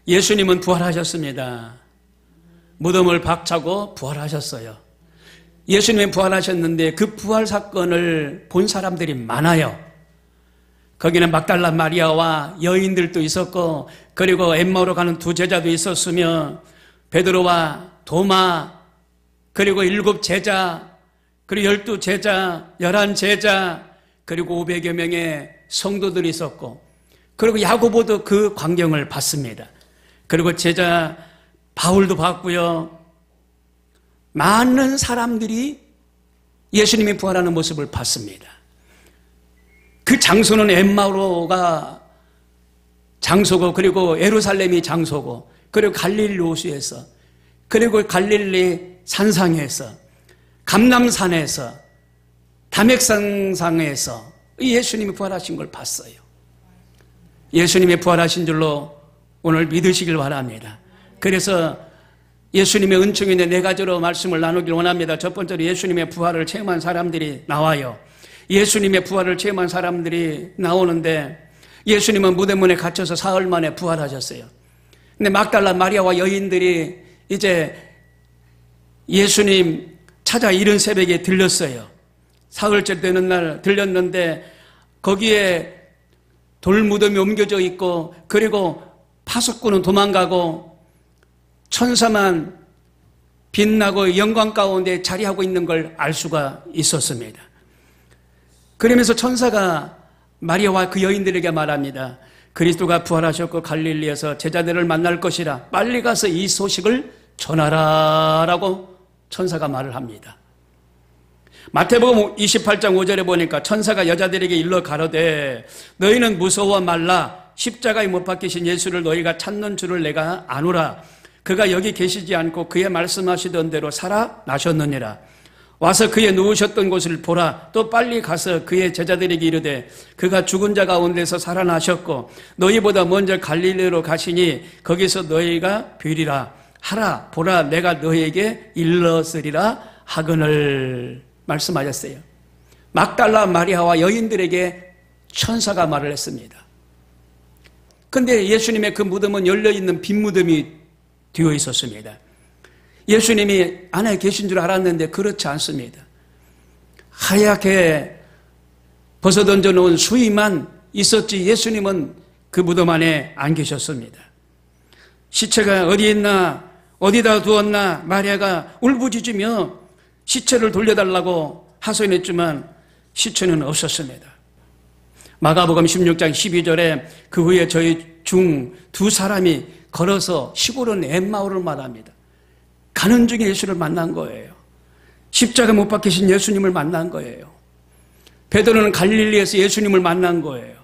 예수님은 부활하셨습니다. 무덤을 박차고 부활하셨어요. 예수님이 부활하셨는데 그 부활 사건을 본 사람들이 많아요. 거기는 막달라 마리아와 여인들도 있었고, 그리고 엠마오로 가는 두 제자도 있었으며, 베드로와 도마, 그리고 7 제자, 그리고 12 제자, 11 제자, 그리고 500여 명의 성도들이 있었고, 그리고 야고보도 그 광경을 봤습니다. 그리고 제자 바울도 봤고요. 많은 사람들이 예수님이 부활하는 모습을 봤습니다. 그 장소는 엠마오가 장소고, 그리고 예루살렘이 장소고, 그리고 갈릴리 호수에서, 그리고 갈릴리 산상에서, 감람산에서, 담액산상에서 예수님이 부활하신 걸 봤어요. 예수님이 부활하신 줄로 오늘 믿으시길 바랍니다. 그래서 예수님의 은총인데 4가지로 말씀을 나누길 원합니다. 첫 번째로 예수님의 부활을 체험한 사람들이 나와요. 예수님의 부활을 체험한 사람들이 나오는데, 예수님은 무대문에 갇혀서 사흘 만에 부활하셨어요. 근데 막달라 마리아와 여인들이 이제 예수님 찾아 이른 새벽에 들렸어요. 사흘째 되는 날 들렸는데, 거기에 돌무덤이 옮겨져 있고, 그리고 파수꾼은 도망가고, 천사만 빛나고 영광 가운데 자리하고 있는 걸 알 수가 있었습니다. 그러면서 천사가 마리아와 그 여인들에게 말합니다. 그리스도가 부활하셨고 갈릴리에서 제자들을 만날 것이라, 빨리 가서 이 소식을 전하라 라고 천사가 말을 합니다. 마태복음 28장 5절에 보니까 천사가 여자들에게 일러 가로되 너희는 무서워 말라. 십자가에 못 박히신 예수를 너희가 찾는 줄을 내가 아노라. 그가 여기 계시지 않고 그의 말씀하시던 대로 살아나셨느니라. 와서 그의 누우셨던 곳을 보라. 또 빨리 가서 그의 제자들에게 이르되 그가 죽은 자 가운데서 살아나셨고 너희보다 먼저 갈릴리로 가시니 거기서 너희가 뵈리라 하라. 보라, 내가 너희에게 일렀으리라 하거늘 말씀하셨어요. 막달라 마리아와 여인들에게 천사가 말을 했습니다. 그런데 예수님의 그 무덤은 열려있는 빈 무덤이 되어 있었습니다. 예수님이 안에 계신 줄 알았는데 그렇지 않습니다. 하얗게 벗어던져 놓은 수의만 있었지 예수님은 그 무덤 안에 안 계셨습니다. 시체가 어디 있나, 어디다 두었나 마리아가 울부짖으며 시체를 돌려달라고 하소연했지만 시체는 없었습니다. 마가복음 16장 12절에 그 후에 저희 중 2사람이 걸어서 시골은 엠마오를 말합니다. 가는 중에 예수를 만난 거예요. 십자가 못 박히신 예수님을 만난 거예요. 베드로는 갈릴리에서 예수님을 만난 거예요.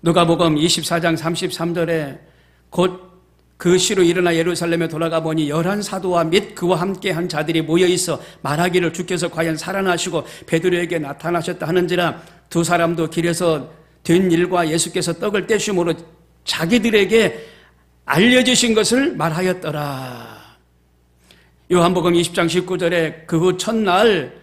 누가복음 24장 33절에 곧 그 시로 일어나 예루살렘에 돌아가 보니 11사도와 및 그와 함께한 자들이 모여있어 말하기를 주께서 과연 살아나시고 베드로에게 나타나셨다 하는지라. 2사람도 길에서 된 일과 예수께서 떡을 떼심으로 자기들에게 알려주신 것을 말하였더라. 요한복음 20장 19절에 그 후 첫날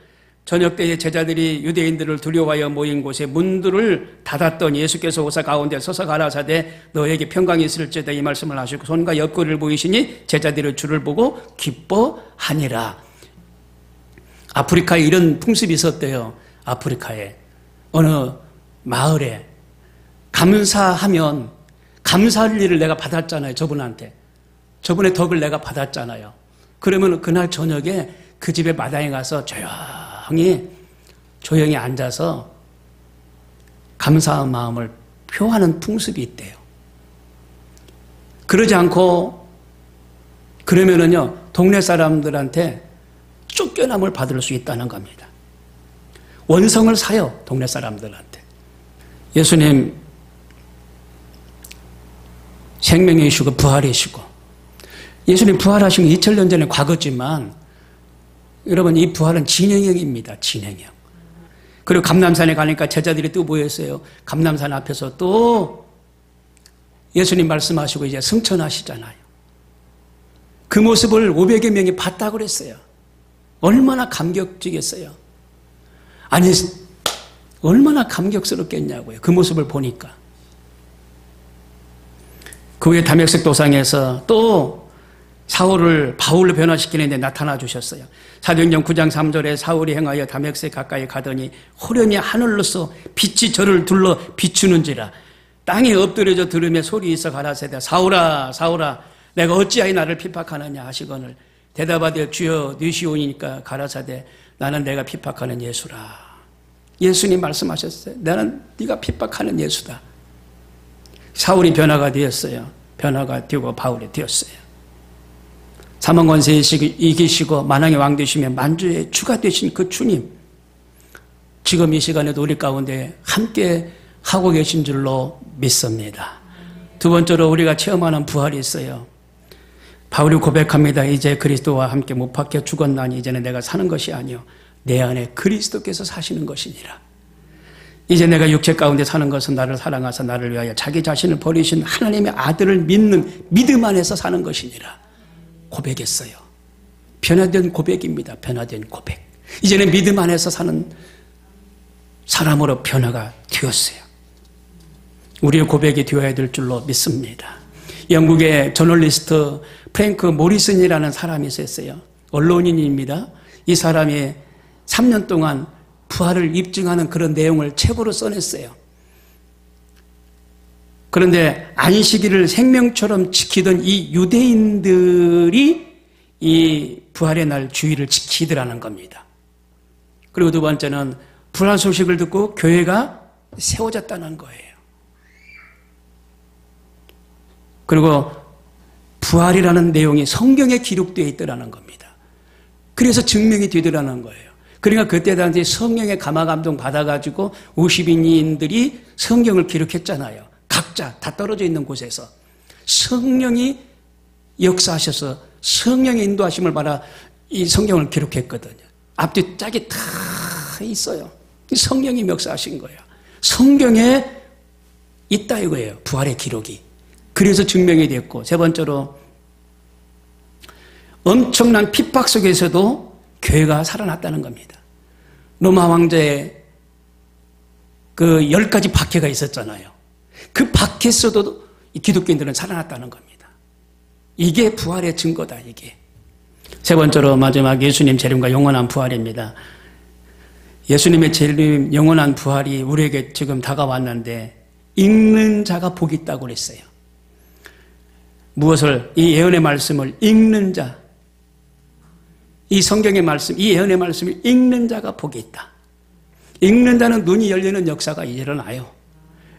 저녁 때에 제자들이 유대인들을 두려워하여 모인 곳에 문들을 닫았더니 예수께서 오사 가운데 서서 가라사대 너에게 평강이 있을지어다 이 말씀을 하시고 손과 옆구리를 보이시니 제자들의 주를 보고 기뻐하니라. 아프리카에 이런 풍습이 있었대요. 아프리카에 어느 마을에 감사하면 감사할 일을 내가 받았잖아요. 저분한테 저분의 덕을 내가 받았잖아요. 그러면 그날 저녁에 그 집의 마당에 가서 조용히 앉아서 감사한 마음을 표하는 풍습이 있대요. 그러지 않고 그러면은요 동네 사람들한테 쫓겨남을 받을 수 있다는 겁니다. 원성을 사요. 동네 사람들한테. 예수님 생명이시고 부활이시고 예수님 부활하신 게 2000년 전에 과거지만 여러분 이 부활은 진행형입니다. 진행형. 그리고 감람산에 가니까 제자들이 또 모였어요. 감람산 앞에서 또 예수님 말씀하시고 이제 승천하시잖아요. 그 모습을 500여 명이 봤다고 그랬어요. 얼마나 감격적이겠어요. 아니 얼마나 감격스럽겠냐고요. 그 모습을 보니까. 그 후에 다메섹 도상에서 또 사울을 바울로 변화시키는데 나타나 주셨어요. 사도행전 9장 3절에 사울이 행하여 다메섹 가까이 가더니 호련히 하늘로서 빛이 저를 둘러 비추는지라. 땅에 엎드려져 들으며 소리 있어 가라사대 사울아 사울아 내가 어찌하여 나를 핍박하느냐 하시거늘 대답하되 주여 뉘시오니까 가라사대 나는 내가 핍박하는 예수라. 예수님 말씀하셨어요. 나는 네가 핍박하는 예수다. 사울이 변화가 되었어요. 변화가 되고 바울이 되었어요. 사망 권세 이기시고 만왕의 왕 되시며 만주의 주가 되신 그 주님, 지금 이 시간에도 우리 가운데 함께 하고 계신 줄로 믿습니다. 두 번째로 우리가 체험하는 부활이 있어요. 바울이 고백합니다. 이제 그리스도와 함께 못 박혀 죽었나니 이제는 내가 사는 것이 아니요 내 안에 그리스도께서 사시는 것이니라. 이제 내가 육체 가운데 사는 것은 나를 사랑하사 나를 위하여 자기 자신을 버리신 하나님의 아들을 믿는 믿음 안에서 사는 것이니라. 고백했어요. 변화된 고백입니다. 변화된 고백. 이제는 믿음 안에서 사는 사람으로 변화가 되었어요. 우리의 고백이 되어야 될 줄로 믿습니다. 영국의 저널리스트 프랭크 모리슨이라는 사람이 있었어요. 언론인입니다. 이 사람이 3년 동안 부활을 입증하는 그런 내용을 책으로 써냈어요. 그런데 안식일을 생명처럼 지키던 이 유대인들이 이 부활의 날 주일을 지키더라는 겁니다. 그리고 두 번째는 부활 소식을 듣고 교회가 세워졌다는 거예요. 그리고 부활이라는 내용이 성경에 기록되어 있더라는 겁니다. 그래서 증명이 되더라는 거예요. 그러니까 그때 당시 성령의 감화감동 받아가지고 50인들이 성경을 기록했잖아요. 각자 다 떨어져 있는 곳에서 성령이 역사하셔서 성령의 인도하심을 받아 이 성경을 기록했거든요. 앞뒤 짝이 다 있어요. 성령이 역사하신 거예요. 성경에 있다 이거예요. 부활의 기록이. 그래서 증명이 됐고, 세 번째로 엄청난 핍박 속에서도 교회가 살아났다는 겁니다. 로마 황제의 그 10가지 박해가 있었잖아요. 그 박해에서도 기독교인들은 살아났다는 겁니다. 이게 부활의 증거다, 이게. 세 번째로 마지막 예수님 재림과 영원한 부활입니다. 예수님의 재림, 영원한 부활이 우리에게 지금 다가왔는데 읽는 자가 복이 있다고 그랬어요. 무엇을? 이 예언의 말씀을 읽는 자, 이 성경의 말씀, 이 예언의 말씀을 읽는 자가 복이 있다. 읽는 자는 눈이 열리는 역사가 일어나요.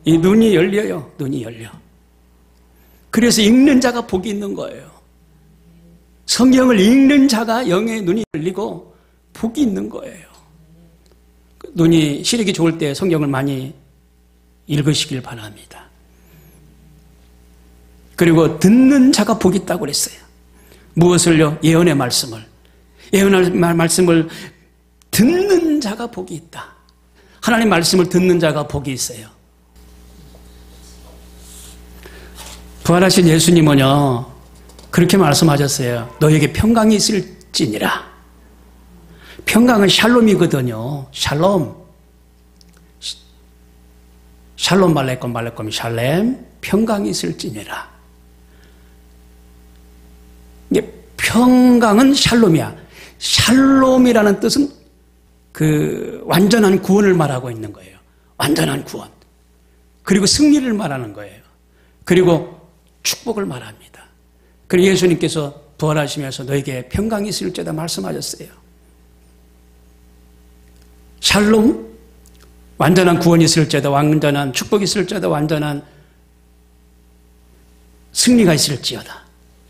이 눈이 열려요. 눈이 열려. 그래서 읽는 자가 복이 있는 거예요. 성경을 읽는 자가 영의 눈이 열리고 복이 있는 거예요. 눈이 시력이 좋을 때 성경을 많이 읽으시길 바랍니다. 그리고 듣는 자가 복이 있다고 그랬어요. 무엇을요? 예언의 말씀을. 예언의 말씀을 듣는 자가 복이 있다. 하나님 말씀을 듣는 자가 복이 있어요. 부활하신 예수님은요, 그렇게 말씀하셨어요. 너에게 평강이 있을지니라. 평강은 샬롬이거든요. 샬롬. 샬롬 말레콤 샬렘. 평강이 있을지니라. 이게 평강은 샬롬이야. 샬롬이라는 뜻은 그 완전한 구원을 말하고 있는 거예요. 완전한 구원. 그리고 승리를 말하는 거예요. 그리고 축복을 말합니다. 그리고 예수님께서 부활하시면서 너에게 평강이 있을지어다 말씀하셨어요. 샬롬, 완전한 구원이 있을지어다, 완전한 축복이 있을지어다, 완전한 승리가 있을지어다.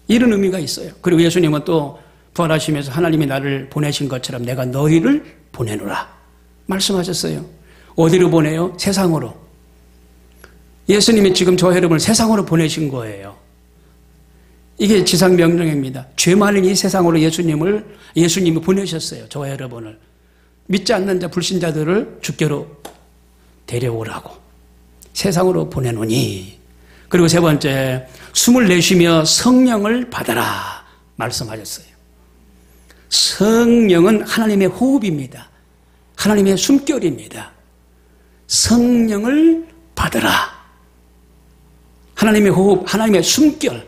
이런 의미가 있어요. 그리고 예수님은 또 부활하시면서 하나님이 나를 보내신 것처럼 내가 너희를 보내노라 말씀하셨어요. 어디로 보내요? 세상으로. 예수님이 지금 저와 여러분을 세상으로 보내신 거예요. 이게 지상명령입니다. 죄 많은 이 세상으로 예수님이 보내셨어요. 저와 여러분을. 믿지 않는 자, 불신자들을 주께로 데려오라고. 세상으로 보내노니. 그리고 세 번째, 숨을 내쉬며 성령을 받아라 말씀하셨어요. 성령은 하나님의 호흡입니다. 하나님의 숨결입니다. 성령을 받아라. 하나님의 호흡, 하나님의 숨결,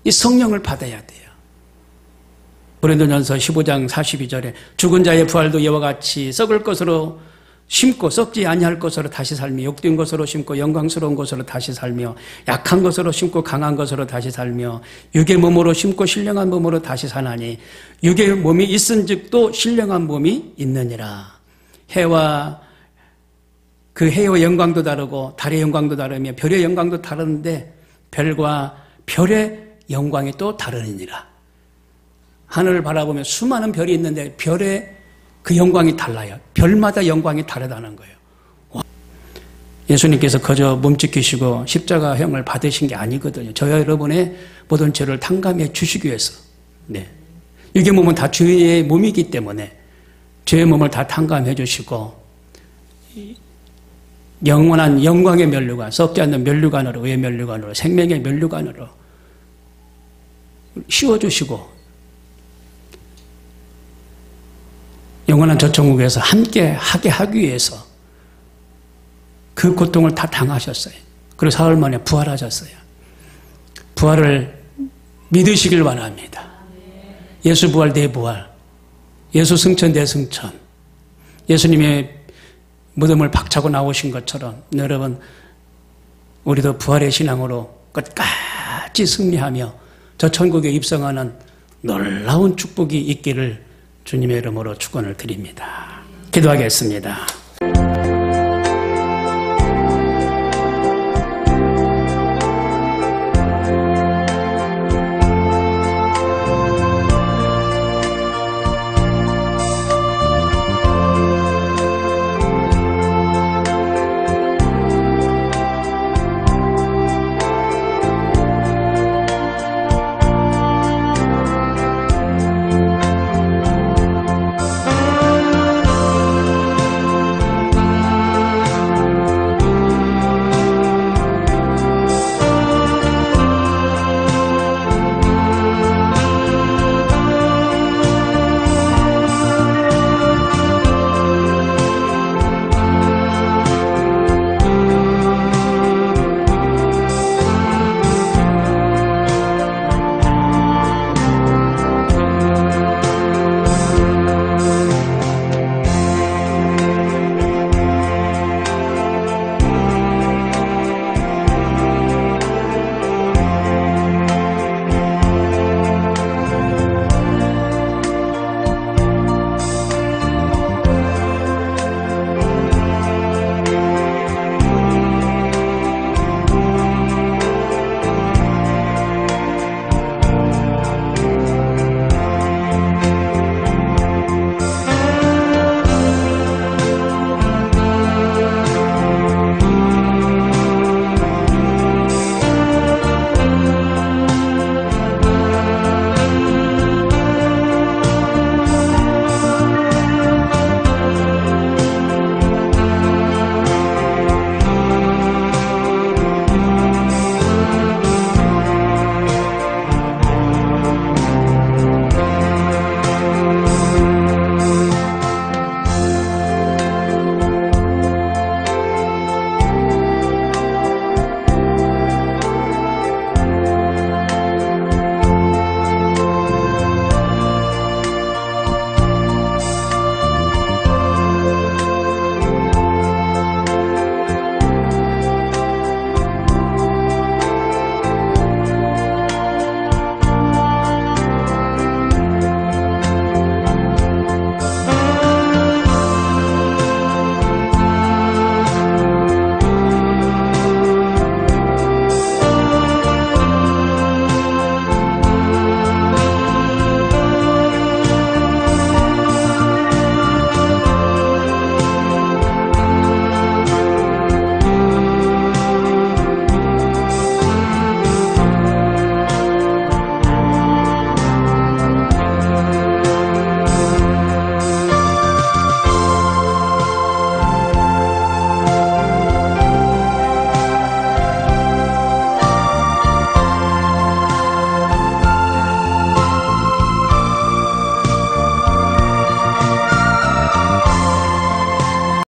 이 성령을 받아야 돼요. 고린도전서 15장 42절에 죽은 자의 부활도 이와 같이 썩을 것으로 심고 썩지 아니할 것으로 다시 살며 욕된 것으로 심고 영광스러운 것으로 다시 살며 약한 것으로 심고 강한 것으로 다시 살며 육의 몸으로 심고 신령한 몸으로 다시 사나니 육의 몸이 있은즉도 신령한 몸이 있느니라. 해와 그 해의 영광도 다르고 달의 영광도 다르며 별의 영광도 다른데 별과 별의 영광이 또 다르니라. 하늘을 바라보면 수많은 별이 있는데 별의 그 영광이 달라요. 별마다 영광이 다르다는 거예요. 예수님께서 그저 몸짓기시고 십자가형을 받으신 게 아니거든요. 저와 여러분의 모든 죄를 탕감해 주시기 위해서. 네. 육의 몸은 다 죄의 몸이기 때문에 죄의 몸을 다 탕감해 주시고 영원한 영광의 면류관, 썩지 않는 면류관으로, 의의 면류관으로, 생명의 면류관으로 씌워주시고 영원한 저 천국에서 함께 하게 하기 위해서 그 고통을 다 당하셨어요. 그리고 사흘 만에 부활하셨어요. 부활을 믿으시길 바랍니다. 예수 부활, 내 부활, 예수 승천, 내 승천, 예수님의 무덤을 박차고 나오신 것처럼 여러분 우리도 부활의 신앙으로 끝까지 승리하며 저 천국에 입성하는 놀라운 축복이 있기를 주님의 이름으로 축원을 드립니다. 기도하겠습니다.